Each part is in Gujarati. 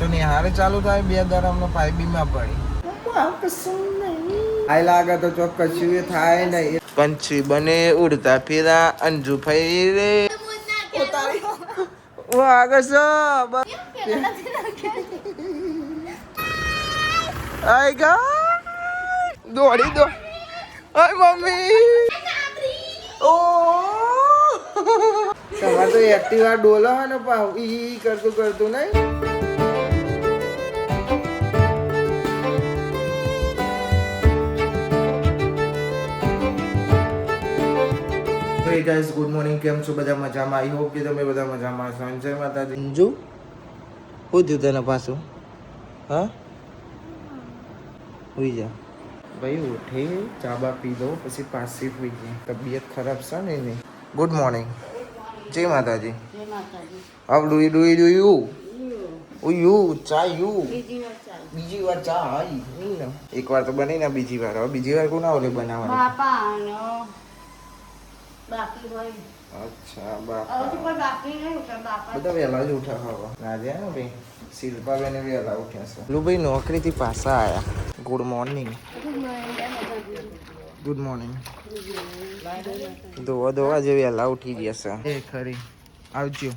તો નિહારે ચાલુ થાય 2 દરમનો પાઇપ બીમાં પડી આઈ લાગે તો ચોક્કસ થાય નહીં. પંછી બને ઉડતા ફેરા અંજુ ફેરે આગળ આઈ ગા દોડી દો. મમ્મી ઓ તમારે તો એક્ટિવા ડોલો હોય ને પાવ ઈ કરતું નહીં. Hey guys, good morning. કેમ છો બધા મજામાં? આઈ હોપ કે તમે બધા મજામાં છો. જય માતાજી. અંજુ શું થયું તને પાછું? હા હોઈ જા ભાઈ, ઉઠે ચાબા પી દો પછી પાછી હોઈ જાય. તબિયત ખરાબ છે ને એની. Good morning. જય માતાજી. હવે ડુઈ યુ ચા યુ બીજી વાર ચા આવી ને એક વાર તો બની ને બીજી વાર. હવે બીજી વાર કોના ઓલે બનાવવાની? અચ્છા બધા વહેલા જ ઉઠ્યા હવે. આજે ને ભાઈ શિલ્પા બેન વહેલા ઉઠ્યા છે. લો ભાઈ નોકરીથી પાછા આયા. Good morning. Good morning. દોવા જે વહેલા ઉઠી ગયા છે. એ ખરી આવજો.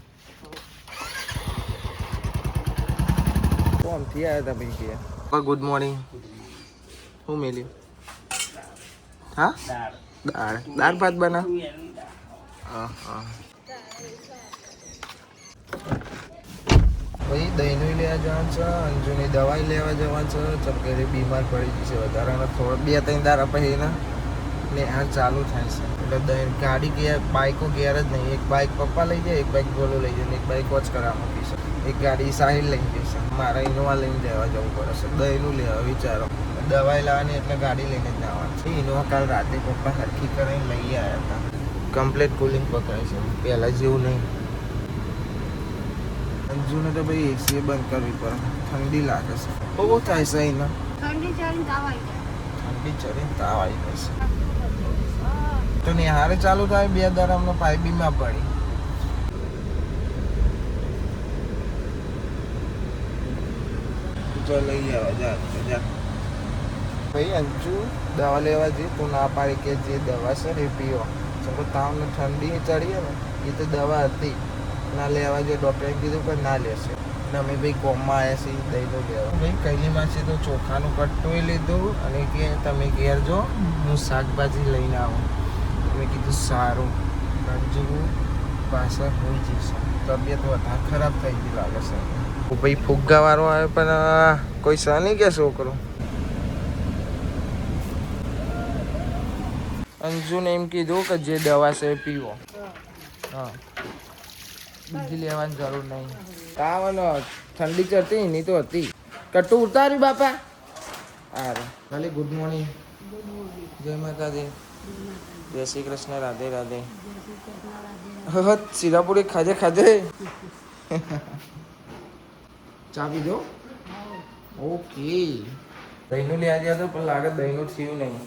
કોમથી આવ્યા હતા ભાઈ કે ગુડ મોર્નિંગ. શું મેલ્યું? હા દાળ ભાત બના. ભાઈ દહીંનું લેવા જવાનું છે, અંજુની દવાઈ લેવા જવાનું છે. ચમકેરી બીમાર પડી છે વધારે થોડો 2-3 દાડા પછી ને આ ચાલુ થાય છે. એટલે દહીં ગાડી ગયા બાઇકો ઘેર જ નહીં. એક બાઇક પપ્પા લઈ જાય, એક બાઇક ગોલો લઈ જાય, એક બાઇક વોચ કરવા મૂકી છે, એક ગાડી સાહિલ લઈ જશે. મારા ઇનોવા લઈને લેવા જવું પડે છે. દહીંનું લેવા વિચારો. દવાઈ લાવવાની એટલે ગાડી લઈને જ આવવાની. ઇનોવા કાલ રાતે પપ્પા સરખી કરીને લઈ આવ્યા હતા. કમ્પ્લીટ કુલિંગ પકડાય છે, પહેલાં જેવું નહીં. અંજુને તો ભાઈ એસી બંધ કરવી પડે, ઠંડી લાગે છે. બહુ થાય છે અહીંના. ઠંડી ચડીને તાવ આવી જશે. તો નિહારે ચાલુ થાય 2 દરમનો પાઇપ બીમાં પડી. તો લઈ આવવા જા ભાઈ. અંજુ દવા લેવા જઈએ તું ના પાડી કે જે દવા છે ને એ પીવો. ચલો તાવને ઠંડી ચડીએ ને એ તો દવા હતી ના લેવા જોઈએ. ડૉક્ટરે કીધું પણ ના લેશે. અને અમે ભાઈ કોમમાં આવ્યા છીએ દહીં તો લેવા. ભાઈ કઈની માસી તો ચોખાનું કટ્ટું લીધું અને કે તમે ઘેર જો હું શાકભાજી લઈને આવું. મેં કીધું સારું. અંજુ પાછળ હોઈ જશે. તબિયત વધારે ખરાબ થઈ ગઈ લાગે છે. ભાઈ ફુગ્ગાવાળો આવ્યો પણ કોઈ સહ નહીં કે છોકરો. અંજુને એમ કીધું કે જે દવા છે એ પીવો. હા બીજી લેવાની જરૂર નહીં. તાવનો ઠંડી ચડતી એની તો હતી. કટ્ટું ઉતાર્યું બાપા. અરે ભલે. Good morning. જય માતાજી. જય શ્રી કૃષ્ણ. રાધે રાધે. સીરાપુરી ખાજે ચા પીધો? ઓકે. દહીંનું લેવા ગયા તો પણ લાગે દહીંનું થયું નહીં.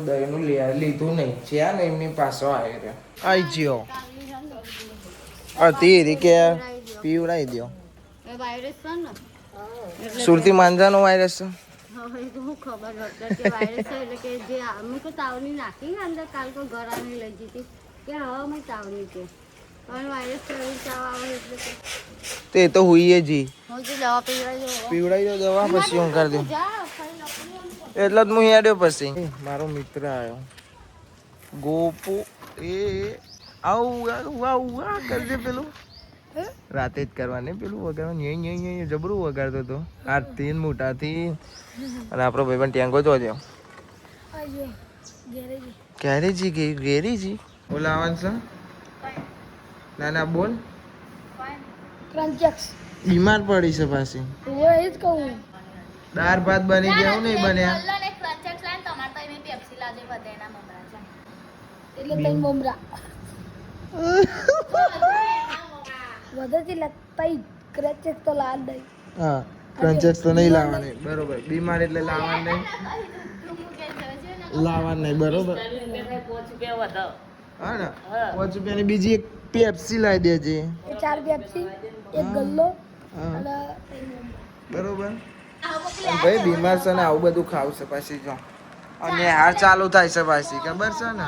દહીંનું લીધું નહીં છે ને એમની પાછો આવ્યો. આઈ ગયો હતી કે પીવડાવી દો. સુરતી માંજાનો વાયરસ છે. તે તો હુઈએ જી પીવડાવી દો દવા પછી હું કરી દઉં. એટલે જ હું હેડ્યો પછી. મારો મિત્ર આવ્યો ગોપુ. એ આવું કરજે પેલું રાતે જ કરવાની. પેલું વગાડવાનું જબરું વગાડતો હતો હાથથી મોટાથી. અને આપણો ભાઈ પણ ટેંગો જોજો. ગેરેજી બોલાવાનું છે. ના બોલ. બીમાર પડી છે પાછી. દાળ ભાત બની ગયા નહીં બન્યા. ક્રંચેસ તો નહીં લાવવાની. બરોબર. બીમાર એટલે લાવવાનું નહીં. બરોબર. હા ને 5 રૂપિયાની બીજી એક પેપ્સી લાવી દેજે. 4 પેપ્સી, એક ગલ્લો અને બરોબર. અને ભાઈ બીમાર છે ને આવું બધું ખાવશે પછી જો અને હાર ચાલુ થાય છે પાછી ખબર છે ને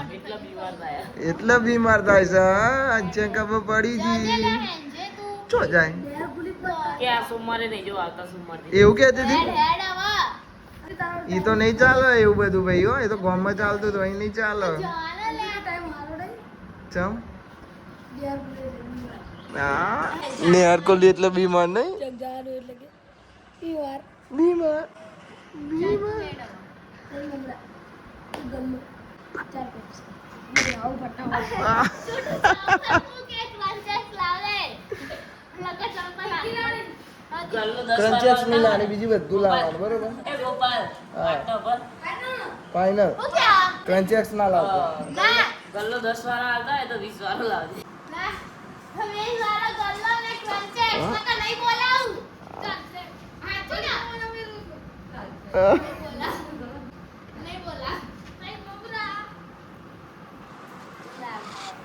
એટલે બીમાર થાય છે આજે ખબર પડી ગઈ ચો જાય કે આ સોમવારે નહીં જો આવતા સોમવારે એવું કહેતી હતી ઈ તો નહીં ચાલે એવું બધું ભાઈ હો એ તો ગામમાં ચાલતું તો અહીં નહીં ચાલે ચમ હા નેહર કોલી એટલે બીમાર નહીં બીમાર ક્રંચેક્સ ની લાની બીજી બધું લાવવાનું બરોબર ફાઈનલ ક્રંચેક્સ ના લાવતો ગલ્લો 10 વાળા આવતા હોય તો 20 વાળો લાવજે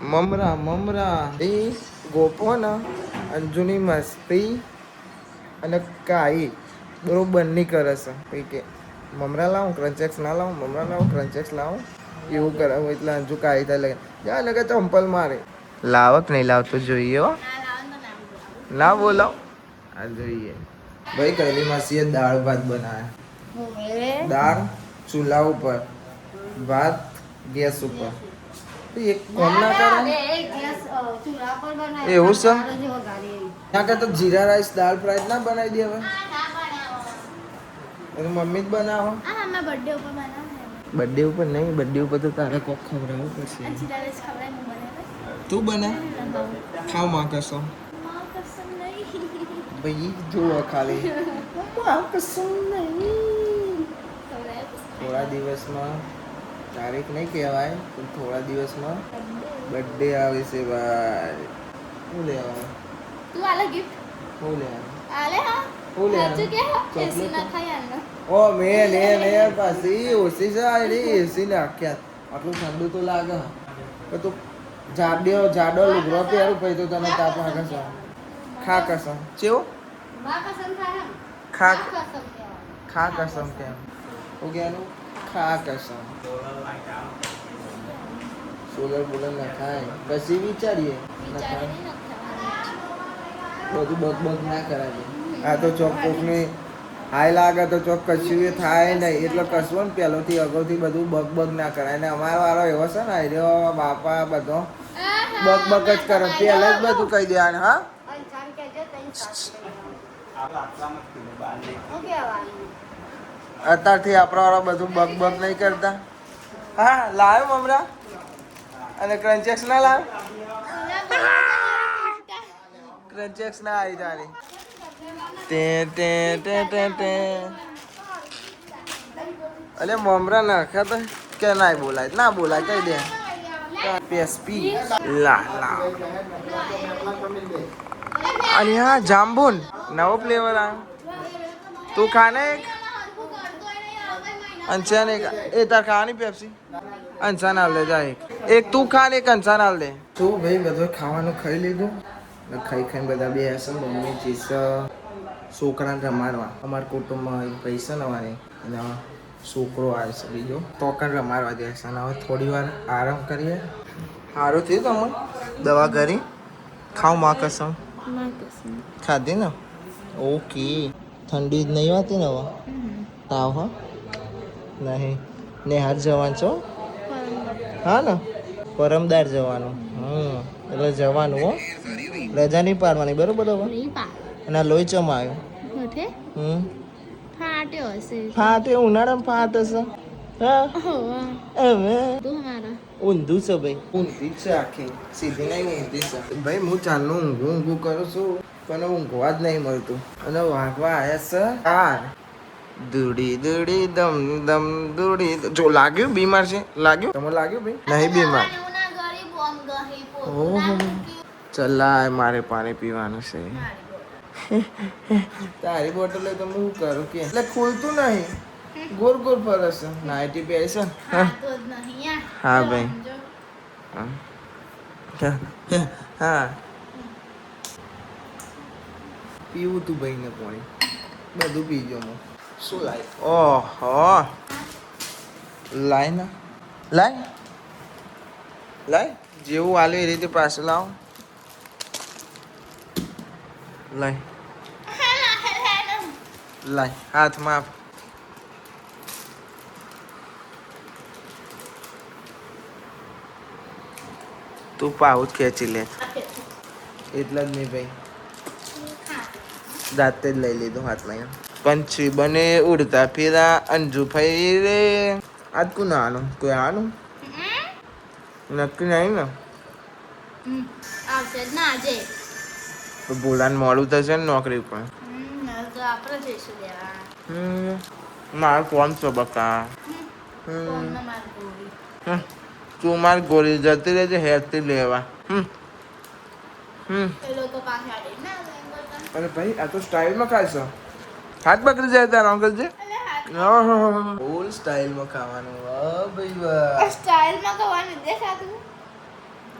મમરા મમરા એ ગોપો ને અંજુની મસ્તી અને કાઈ બરોબર નહીં કરે છે કઈ કે મમરા લાવું ક્રંચેક્સ ના લાવું મમરા લાવું ક્રંચેક્સ લાવું એવું કરાવું એટલે અંજુ કાઈ થાય લાગે જા ને કે ચંપલ મારે લાવક નહીં લાવતો જોઈએ હો ના બોલાવ આ જોઈએ ભાઈ કઈલી માસીએ દાળ ભાત બનાવ્યા દાળ ચૂલા ઉપર ભાત ગેસ ઉપર એક કોમ ના કરે એવું છે ના કે તો જીરા રાઈસ દાળ ફ્રાય ના બનાવી દે હવે એનું મમ્મી જ બનાવો બર્થડે ઉપર નહીં બર્થડે ઉપર તો તારે કોક ખવડાવવું પડશે તું બને ખાવ માં કશો ભાઈ જુઓ ખાલી થોડા દિવસમાં તારીખ નહીં કહેવાય પણ થોડા દિવસમાં બર્થડે આવે છે ભાઈ શું લેવાનું તું આલે ગિફ્ટ શું લેવાનું આલે હા શું લેવાનું કે એસી ના ખાય આને ઓ લે પાછી ઓછી છે આઈ એસી ને આખ્યા આટલું ઠંડુ તો લાગે તો તું જાડો લુગડો પહેરું પછી તો તને તાપ લાગે છે ખા કસમ ચેવો બા કસમ ખાય ખા કસમ ખા કસમ કેમ હું કહેવાનું ખા કસમ સોલર બોલર ના ખાય પછી વિચારીએ બધું બગ ના કરાય આ તો ચોક હાય લાગે તો ચોક કશું એ થાય નહીં એટલે કશું ને પહેલોથી અગાઉથી બધું બગ ના કરાય ને અમારો વાળો એવો છે ને આર્યો બાપા બધો બગ જ કરે પહેલા જ બધું કહી દેવાનું હા અત્યારથી આપણા વાળા બધું બગ નહીં કરતા હા લાવ્યો મમરા અને ક્રંચેક્સ ના લાવ ક્રંચેક્સ ના આવી તારી અલે મમરા નાખ્યા તો કે ના બોલાય ના બોલાય કઈ દે પેસ્પી લા અને હા જાંબુન નવો ફ્લેવર આ તું ખાને એક અંશાને એ તાર ખાવાની પેપ્સી અંશાન હાલ દે જા એક તું ખા ને એક અંશાન હાલ દે તું ભાઈ બધું ખાવાનું ખાઈ લીધું ખાઈ બધા બે હશે મમ્મી ચીસ છોકરાને રમાડવા અમારા કુટુંબમાં પૈસા નવાની અને છોકરો આવે છે બીજો તોકન રમાડવા દે છે અને હવે થોડી વાર આરામ કરીએ સારું થયું તમે દવા કરી ખાવ માં કસમ ખાધી ને ઓકે ઠંડી જ નહીં હોતી ને હવે તાવ હા નહીં નેહાર જવાનું છો હા ને પરમદાર જવાનું એટલે જવાનું હો રજા નહીં પાડવાની બરોબર હવે અને લોહી ચમ આવ્યો ફાટે ઉનાળામાં ફાટ હશે હા હવે ઊંધું છે ભાઈ ઊંધી છે આખી સીધી નહીં ઊંધી છે ભાઈ હું ચાલનું ઊંઘું કરું છું પણ ઊંઘવા જ નહીં મળતું અને વાગવા આવ્યા છે કાર દુડી દુડી દમ દમ દુડી જો લાગ્યું બીમાર છે લાગ્યું તમને લાગ્યું ભાઈ નહીં બીમાર ઓહો ચલાય મારે પાણી પીવાનું છે તારી બોટલ તો હું કરું કે એટલે ખુલતું નહીં ગોળ ગોળ ફરે છે નાઇટી પહેરી છે હા ભાઈ હા પીવું તું ભાઈ ને પાણી બધું પીજો હું શું લાય ઓહો લાય ના લાય લાય જેવું આલે એ રીતે પાછળ લાવો લાય લાય હાથમાં આપ તું પાઉચ ખેંચી લે એટલા જ નહીં ભાઈ દાંતે જ લઈ લીધું હાથમાં પંછી બને ઉડતા ફેરા અંજુ ભાઈ રે આજ કોણ આનું કોઈ આનું નક્કી નહીં ને આવશે જ ના આજે તો બોલાને મોડું થશે ને નોકરી પર તો આપણે જઈશું દેવા મારે ફોન છો બકા ફોનનો માર ગોળી તું માર ગોળી જતી રહેજે હેરથી લેવા પેલો તો પાછા આડે ના લેંગો અરે ભાઈ આ તો સ્ટાઇલમાં ખાશો હાથ પકડી જાય તારો અંકલ છે ફૂલ સ્ટાઇલમાં ખાવાનું વાહ ભાઈ વાહ સ્ટાઇલમાં કવાનું દેખાતું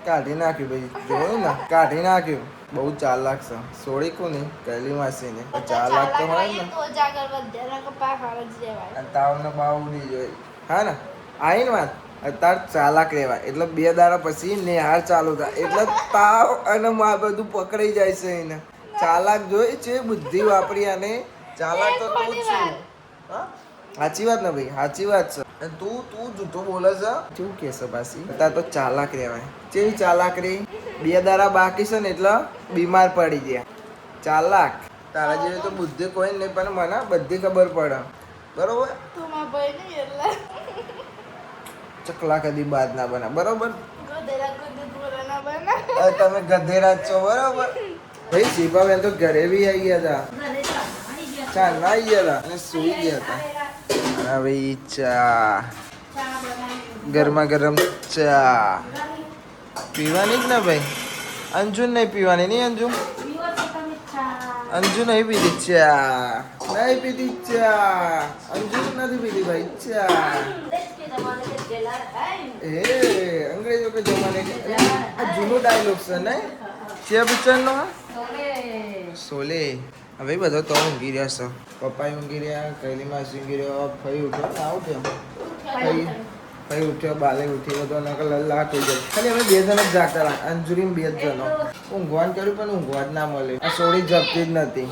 કાઢી નાખ્યું ભાઈ જોયું ને કાઢી નાખ્યું બહુ ચાલાક છે સોળી કોની કૈલી માસીને ચાલાક તો હોય ને તો જાગર વધ્યા કપા હાર જ દેવાય અને તાવને બાવ નહીં જોઈ હા ને આવી ને વાત અત્યારે ચાલાક રહેવાય એટલે 2 દાડા પછી નિહાર ચાલુ થાય એટલે તાવ અને આ બધું પકડાઈ જાય છે એને ચાલાક જોઈ છે બુદ્ધિ વાપરી અને ચાલાક તો તું જ છું હા સાચી વાત ને ભાઈ સાચી વાત છે અને તું જૂઠું બોલે છે કેવું કહેશે પાછી અત્યારે તો ચાલાક રહેવાય કેવી ચાલાક રહી 2 દાડા બાકી છે ને એટલે બીમાર પડી ગયા ચાલાક તારા જેવી તો બુદ્ધિ કોઈ નહીં પણ મને બધી ખબર પડે બરોબર તું માં ભાઈ નહીં એટલે ચકલા કદી બાદ ના બના બરોબર ગધેડા કુદું પૂરા ના બના હવે તમે ગધેરા જ છો બરોબર ભાઈ શિલ્પાબેન તો ઘરે બી આવી ગયા હતા ચા ના આવી ગયા હતા અને સુઈ ગયા હતા અને ભાઈ ચા ગરમા ગરમ ચા પીવાની જ ને ભાઈ અંજુ નહીં પીવાની નહીં અંજુ અંજુ નહીં પીધી ચા નહીં પીધી ચા અંજુ નથી પીધી ભાઈ ચા એ અંગ્રેજો કે જમાને કે આ જૂનો ડાયલોગ છે ને છે પિક્ચરનો સોલે હવે બધો તો ઊંઘી રહ્યા છે પપ્પા ઊંઘી રહ્યા કૈલી માસી ઊંઘી રહ્યો ફઈ ઉઠ્યો આવું કેમ ફઈ ઉઠ્યો બાલે ઉઠી બધો નકલ લાટ થઈ જાય ખાલી અમે 2 જણ જ જાગતા રહ્યા અંજુરીમ 2 જણો ઊંઘવાન કર્યું પણ ઊંઘવા જ ના મળે આ સોળી જપતી જ નથી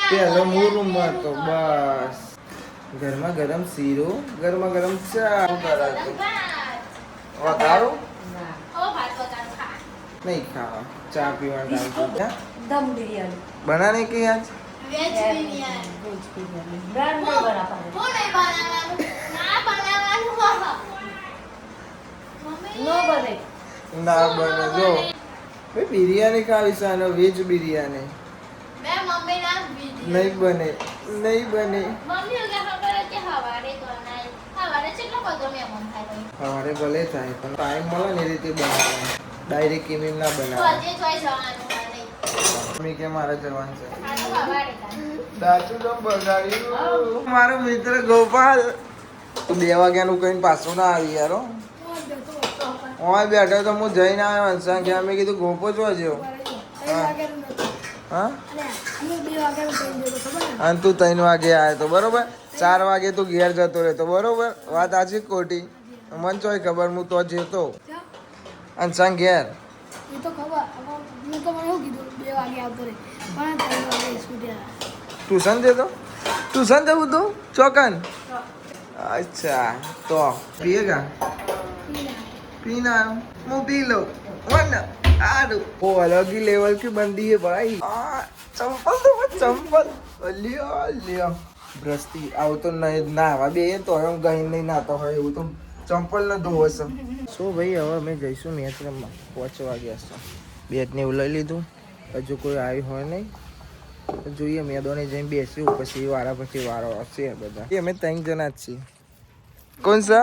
પેલો હું રૂમમાં હતો બસ ગરમા ગરમ શીરો ગરમા ગરમ ચા કરાતું વધારો નહીં ખાવા ચા પીવાનું દમ બિરયાની બનાને કે આજ વેજ બિરયાની બ્રાન્ડ નહીં બનાવવાનું હું નહીં બનાવવાનું ના બનાવવાનું નો બને ના બને જો ભાઈ બિરયાની ખાવી છે અને વેજ બિરયાની મેં મમ્મી ના બીજી નહીં બને નહીં બને મમ્મી ઓકે ખબર કે હવારે બનાય હવારે કેટલો બધો મહેમાન થાય સવારે ભલે થાય પણ ટાઈમ મળે ને એ રીતે બનાવવાનું ડાયરેક્ટ કેમ ના તો બનાવે આજે જોઈ જવાનું નહીં મમ્મી કે મારે જવાનું છે આ તો હવારે દાચું તો બગાડ્યું મારો મિત્ર ગોપાલ તું 2 વાગ્યાનું કહીને પાછું ના આવી યાર હો. ઓય બેઠો તો હું જઈને આવ્યો હંસા કે મેં કીધું ગોપો જો જ્યો હા અને તું 3 વાગે આવ્યો તો બરોબર 4 વાગે તું ઘેર જતો રહેતો બરોબર વાત આછી ખોટી મને ચોય ખબર હું તો જતો હંસા ઘેર એ તો ખબર મેં તો મને એવું કીધું 2 વાગે આવતો રે પણ 3 વાગે સ્કૂટી ટ્યુશન જતો ટ્યુશન જવું તું ચોકન અચ્છા તો પીએગા पीना मैं पी लो वरना आडू वो अलग ही लेवल की बंदी है भाई चंपल तो चंपल लियो लियो ब्रस्ती आव तो नहीं नावा બે તો હું ગઈ નહીં નાતો હોય એવું તો ચંપલ ન ધોવો છે સો ભાઈ હવે અમે જઈશું મેચ રમવા 5 વાગ્યા છે બેટ ને લઈ લીધું હજુ કોઈ આવ્યું હોય નહીં જોઈએ મેદાને જઈને બેસ્યું પછી વારો આવશે બધા અમે 3 જણા જ છીએ કોણ છે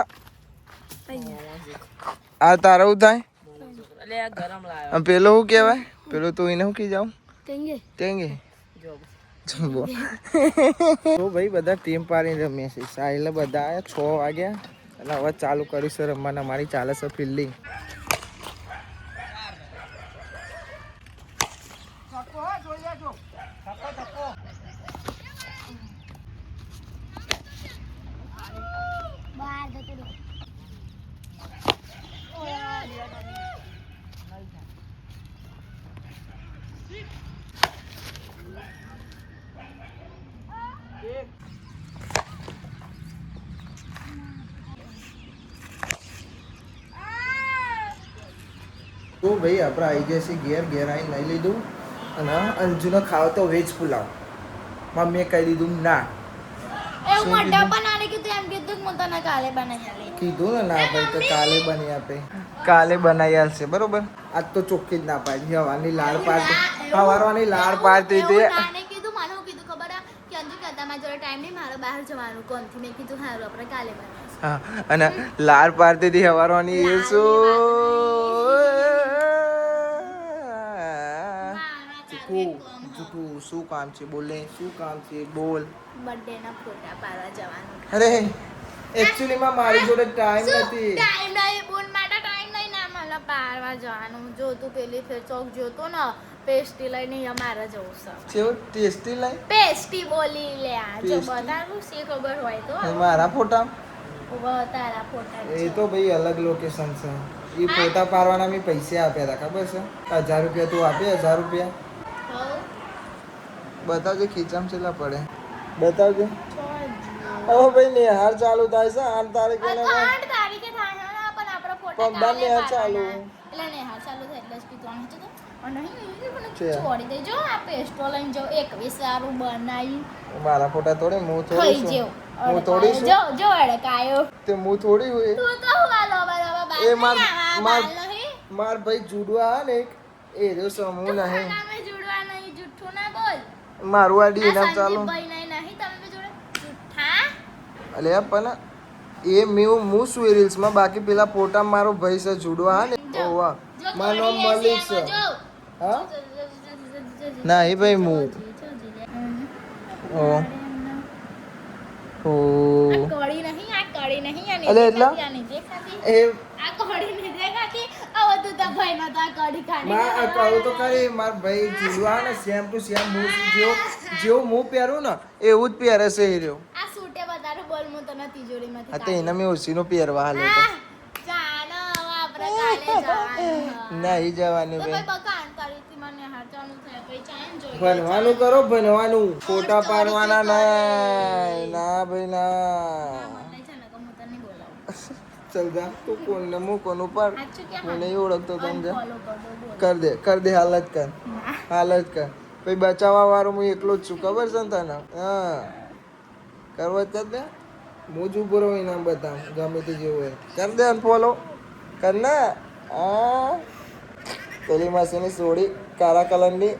આ તારું થાય એટલે આ ગરમ લાવ્યો અને પેલો શું કહેવાય પેલો તો એને શું કહી જાઉં તેંગે તેંગે જોબ તો ભાઈ બધા ટીમ પાડીને રમીએ છીએ સાહેલે બધા આવ્યા 6 વાગ્યા અને હવે ચાલુ કરીશું રમવાના મારી ચાલે છે ફિલ્ડિંગ જોઈ લેજો તો ભાઈ આપણે આવી ગયા છીએ ઘેર આવીને લઈ લીધું અને અંજુને ખાવ તો વેજ પુલાવ મમ્મીએ કહી દીધું ના એવું મોટા બનાને કીધું એમ કીધું કે હું તને કાલે બનાવી આલી. કીધું ને ના ભાઈ તો કાલે બની આપે કાલે બનાવી આલશે બરોબર આજ તો ચોખ્ખી જ ના પાડી હવાની લાડ પાડતી હવારવાની લાડ પાડતી હતી એવું નાને કીધું મને હું કીધું ખબર હે કે અંજુ કહેતા મારા જોડે ટાઈમ નહીં મારે બહાર જવાનું કોણથી મેં કીધું હારું આપણે કાલે બનાવીશું. હા અને લાડ પાડતી હતી હવારવાની એ શું કામ છે બોલે શું કામ છે બોલ બર્થડે ના ફોટા પાડવા જવાનું. અરે એકચ્યુઅલી માં મારી જોડે ટાઈમ નથી ટાઈમ નહીં બોન માટે ટાઈમ નહીં ના મને પાડવા જવાનું જો તું પેલી ફેર ચોક જોતો ને પેસ્ટી લઈને અમારે જવું છે. કેવું ટેસ્ટી લાઈ પેસ્ટી બોલી લે આ જો Pasty? બતાવું સી ખબર હોય તો મારા ફોટા તારા ફોટા એ તો ભાઈ અલગ લોકેશન છે એ ફોટા પાડવાના મેં પૈસા આપ્યા હતા ખબર છે 1000 રૂપિયા તું આપે 1000 રૂપિયા બતાવજે ખીચામાં કેટલા પડે બતાવજે હવે ભાઈ નિહાર ચાલુ થાય છે 8 તારીખે ને 8 તારીખે થાય ને પણ આપણે ફોટા પણ બંને નિહાર ચાલુ એટલે નેહાર ચાલુ થાય એટલે જ કીધું તો અને નહીં મને છે. છોડી દેજો આ પેસ્ટો લઈને જાઓ 21 સારું બનાવી મારા ફોટા થોડે હું ખાઈ થોડી જેવ છું હું થોડી છું જો જો અડકાયો તે હું થોડી હોય તું તો હું વાલો બરાબર એ બાલ માર નહીં માર ભાઈ જુડવા હા ને એ જો સમૂહ નહીં તમે જોડવા નહીં જુઠ્ઠું ના બોલ મારું આ ડીએનએમ ચાલુ ભાઈ નહીં તમે જોડે જુઠ્ઠા અલે પણ એ હું શું રીલ્સ માં બાકી પેલા ફોટા મારો ભાઈ છે જુડવા હા ને ઓવા મારું નામ મલિક છે હા ના એ ભાઈ હું ઓ ઓ કડી નહીં આ કડી નહીં અને અલે એટલા? નીચે ખાતી એ આ કડી નીચે ખાતી આવો તું તો ભાઈ ના તો આ કડી ખાની માં આ કહું તો કરી માર ભાઈ જુડવા ને સેમ ટુ સેમ હું જેવું હું પહેરું ને એવું જ પહેરે છે એ રહ્યો આ સૂટે વધારે બોલ હું તને તિજોરીમાંથી હા તો એને મેં ઓછીનો પહેરવા હાલે તો ચાલો હવે આપણે કાલે જવાનું નહીં જવાનું તો બે ભાઈ બકાન તારીથી મને હાચવાનું થાય પછી ચાઈન જોઈ ભણવાનું કરો ભણવાનું ફોટા પાડવાના નહીં ના ભાઈ ના મને છે ને કે હું તને બોલાવું ચલ જા તું કોણને હું કોનું પર સાચું કે હું નહીં ઓળખતો તને જા ફોલો કર દો બોલ કર દે હાલત કર હાલત કર પછી બચાવવા વાળો હું એકલો જ છું ખબર છે ને તને હા કરવો જ કર દે હું જ ઉભો રહું એના બધા ગમે તે જેવું હોય કર દે ફોલો કર ને હા પેલી માસીની સોડી કાળા કલરની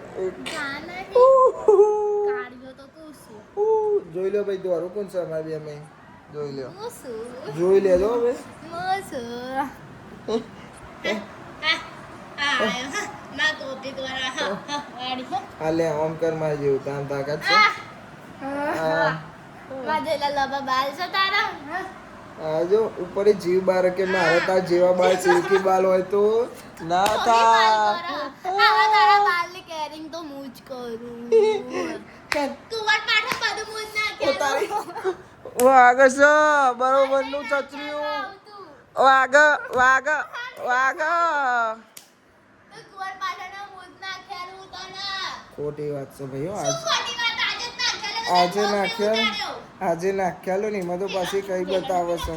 કા નહીં કાઢ્યો તો તું શું જોઈ લો ભાઈ દોરું કોણ છે અમારી બે મેં જોઈ લ્યો હું શું જોઈ લેજો હવે હું શું ના કોપી દ્વારા વાડી હાલે આમ કર મારી જેવું તાન તાકાત છે હા માજેલા લબા બાલ છે તારા આ જો ઉપર જીવ બાર કે મારે તાર જેવા બાલ સિલ્કી બાલ હોય તો ના થા આવા તારા બાલની કેરિંગ તો હું જ કરું કુંવર પાઠે બધું હું જ ના તારી વાગ છે બરોબર નું ચચર્યું વાગ વાગ વાગ કુંવર પાઠે હું જ ના ખેરું તને ખોટી વાત છે ભાઈ હો. શું ખોટી વાત આજે જ ના ખેલે આજે નાખ્યા આજે નાખ્યાલો ને એમાં તો પાછી કઈ બતાવે છે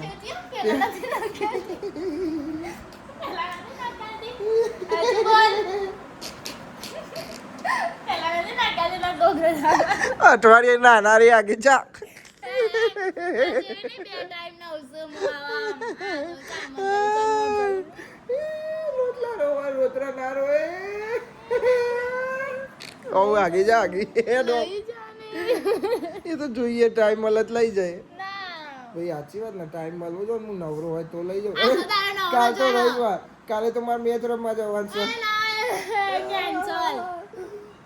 અઠવાડિયે નાના રે આગી જા રોટલા રોવા રોતરા ના રોએ ઓ આગી જા આગી એ તો જોઈએ ટાઈમ મળે તો લઈ જાય ભાઈ સાચી વાત ને ટાઈમ મળવો જો હું નવરો હોય તો લઈ જાઉં કાલ તો રવિવાર કાલે તો મારે મેચ રમવા જવાનું છે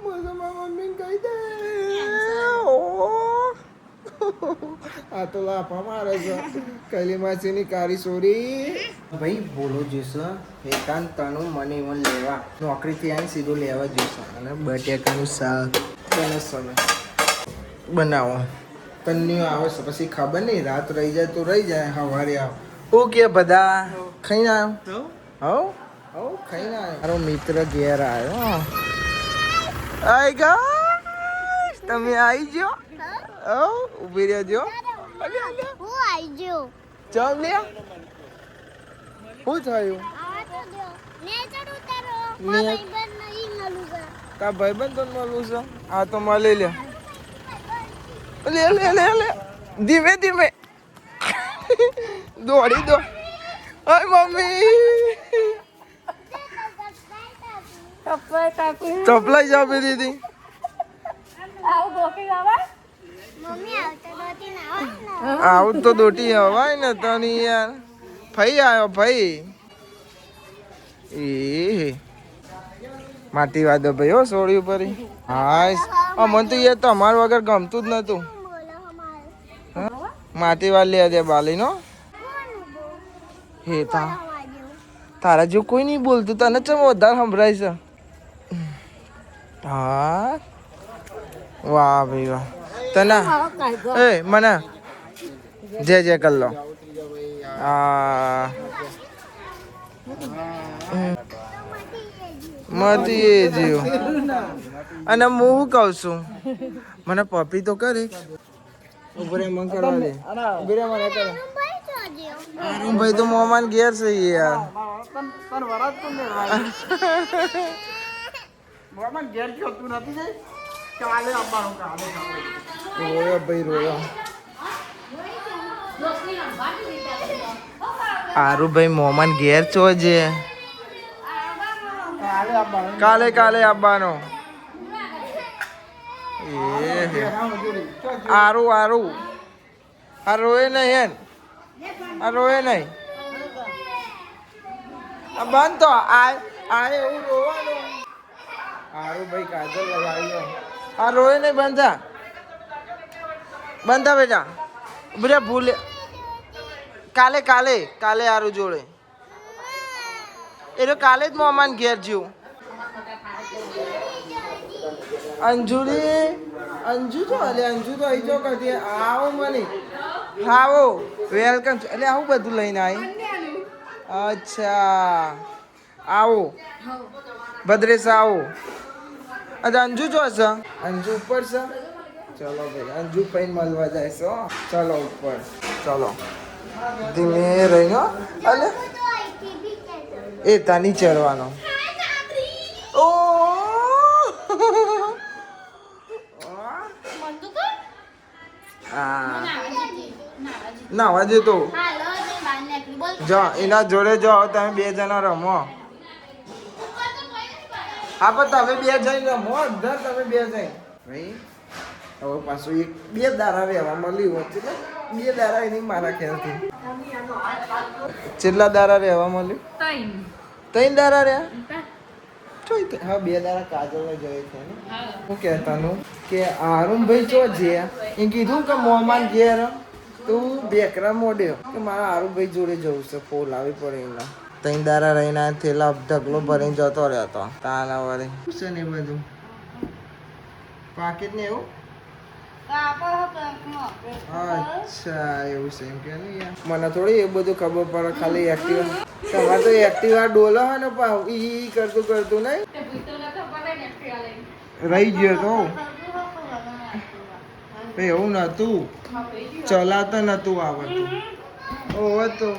મમ્મી કહી દે આ તો લાફા મારે છે કલી માસીની કારી સોરી ભાઈ બોલો જોશે એકાંત તનું મને એમાં લેવા નોકરીથી આવીને સીધું લેવા જોશે અને બટેકાનું શાક બને સમય બનાવો તન્ની આવે છે પછી ખબર નહીં રાત રહી જાય તો રહી જાય સવારે આવ ઓકે બધા ખાઈને આવ્યો હવ ખાઈને આવ્યો મારો મિત્ર ઘેર આવ્યો આઈ ગાઈસ તમે આવી ગયો ઊભી રહેજો હું આઈ ગયો ચાલ લે શું થયું ને ચડું તારો તા ભાઈબંધ તો મળવું છે આ તો મળી લે લે લે લે લે ધીમે ધીમે દોડી દો ઓય મમ્મી ચપલાઈ જ આપી દીધી આવું તો દોટી હવાય ને તની યાર ભાઈ આવ્યો ભાઈ એ માટી વાદો ભાઈ હો સોળી ઉપર હા મને તો યાર તમાર વગર ગમતું જ નતું માટી વાળ લે દે બાલી નો હે તારા જો કોઈ નહીં બોલતું તને ચમ વધારે સંભળાય છે હા વાહ ભાઈ વાહ તને એ મને જે કર લો મતી જીવ અને હું શું કહું છું મને પપી તો કરે ઉભરે મન કરવા દે ઉભરે મને કરે અરે ભાઈ તો મોમાન ઘેર છે યાર તન વરાત તો ને મોમાન ઘેર કે તું નથી જઈ કાલે આવવાનું કાલે રોયો ભાઈ રોયો આરુ ભાઈ મોમાન ઘેર છો જે કાલે આવવાનો આરુ આ રોય નહીં આ રોય નહીં આ બંધ તો આ એવું રોવાનું આરુ ભાઈ કાજલ લગાવી આ રોય નહીં બંધા બેટા બધા ભૂલે કાલે આરું જોડે એ તો કાલે જ મોમાન ઘેર જ્યું અંજુ તો અહીં જો કદી આવો મને આવો વેલકમ એટલે આવું બધું લઈને આવી અચ્છા આવો ભદ્રેશ આવો અચ્છા અંજુ જો છે અંજુ ઉપર છે ચલો ભાઈ અંજુ પૈન મળવા જાય છે ચલો ઉપર ચલો ધીમે રહીને અલે એ તાની ચડવાનો ઓ નાવા જતો જો એના જોડે જાઓ તમે બે જણા રમો હા પણ તમે બે જઈને રમો અડધા તમે બે જઈ ભાઈ હવે પાછું બે દારા રહેવા મળ્યું હોત એટલે બે દારા એની મારા ખ્યાલથી કેટલા દારા રહેવા મળ્યું ત્રણ દારા રહ્યા હા બે દારા કાજલને જોઈ છે ને હું કહેતાનું કે આરુમ ભાઈ ચો જે એ કીધું કે મોમાન ઘેર તું બેકરા મોડ્યો કે મારા આરુમ ભાઈ જોડે જવું છે ફોલ આવી પડે એના ત્રણ દારા રહીને થેલા ઢગલો ભરીને જતો રહ્યો હતો તાના વળી શું છે ને બધું પાકીટ ને એવું અચ્છા એવું છે એમ કે નહીં મને થોડી એ બધું ખબર પડે ખાલી એક્ટિવા તમારે તો એક્ટિવા ડોલો હોય ને પાવ ઈ કરતું નહીં રહી ગયો તો એવું નતું ચલાવતા નતું આવડતું ઓહો તો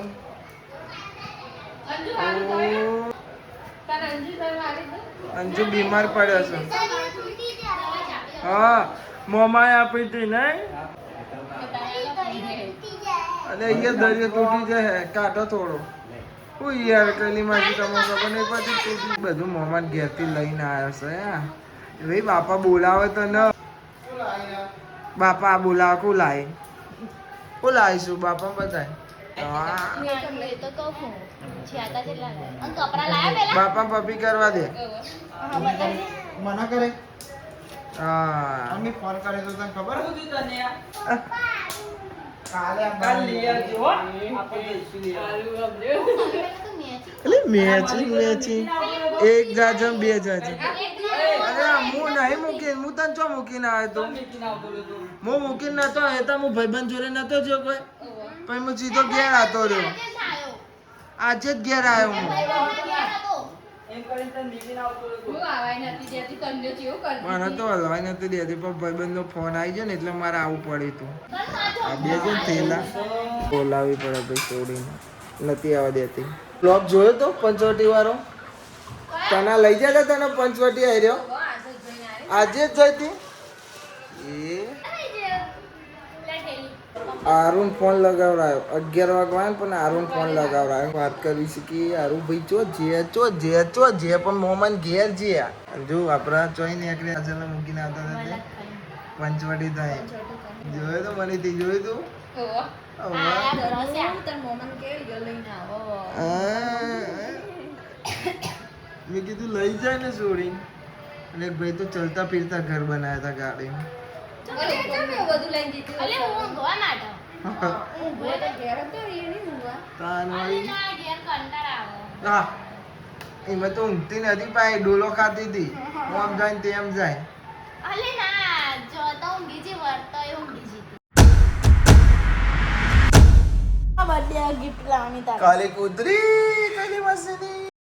અંજુ બીમાર પડ્યો છે હા મોમાએ આપી હતી નહીં અને અહીંયા દરિયો તૂટી જાય કાઢો થોડો હું યાર કલી માંથી તમને ખબર નહીં પડતી તૂટી બધું મોમાન ઘેરથી લઈને આવ્યો છે ભાઈ બાપા બોલાવે તો ન બાપા બોલાવે કોણ લાવીશું બાપા બધાય બાપા પપી કરવા દે મના કરે હા ફોન કરે તો તને ખબર મેચિંગ એક જાજમ બે જાજમ અરે હું નહીં મૂકીને હું તને ચો મૂકીને આવ્યો તો હું મૂકીને નતો આવ્યો તો હું ભાઈબંધ જોડે નતો જો કોઈ પછી હું સીધો ઘેર આવતો રહ્યો આજે જ ઘેર આવ્યો હું મને તો હલવાઈ નથી દેતી પણ ભાઈબંધનો ફોન આવી ગયો ને એટલે મારે આવવું પડ્યું હતું આ બે જણ થયેલા બોલાવી પડે ભાઈ છોડીને નથી આવવા દેતી બ્લોગ જોયો તો 85 વાળો તને લઈ જતા તને પંચવટી આવી રહ્યો આજે જ જઈતી એ આરુન ફોન લગાવડાયો 11 વાગવા પણ આરુન ફોન લગાવડાયો વાત કરવી છે કે આરુ ભાઈ ચો જે પણ મોમન ઘેર જે જો આપણા ચોઈ નીકળી આજે મૂકીને આવતા હતા તે પંચવટી થાય જોયું તો મને તે જોયું તું મેં કીધું લઈ જાય ને છોડીને અને એક ભાઈ તો ચલતા ફિરતા ઘર બનાવ્યા હતા ગાડીમાં અલે હું ઊંઘવા માટે હા એમાં તો ઊંઘતી નથી પાછી ડોલો ખાતી હતી હું આમ જાય ને તેમ જાય અલે ના જો તો ઊંઘી જી વર્તો ઊંઘી જી બર્થડે ગિફ્ટ લાવવાની તારે કાલે કૂતરી કાલે મસ્તી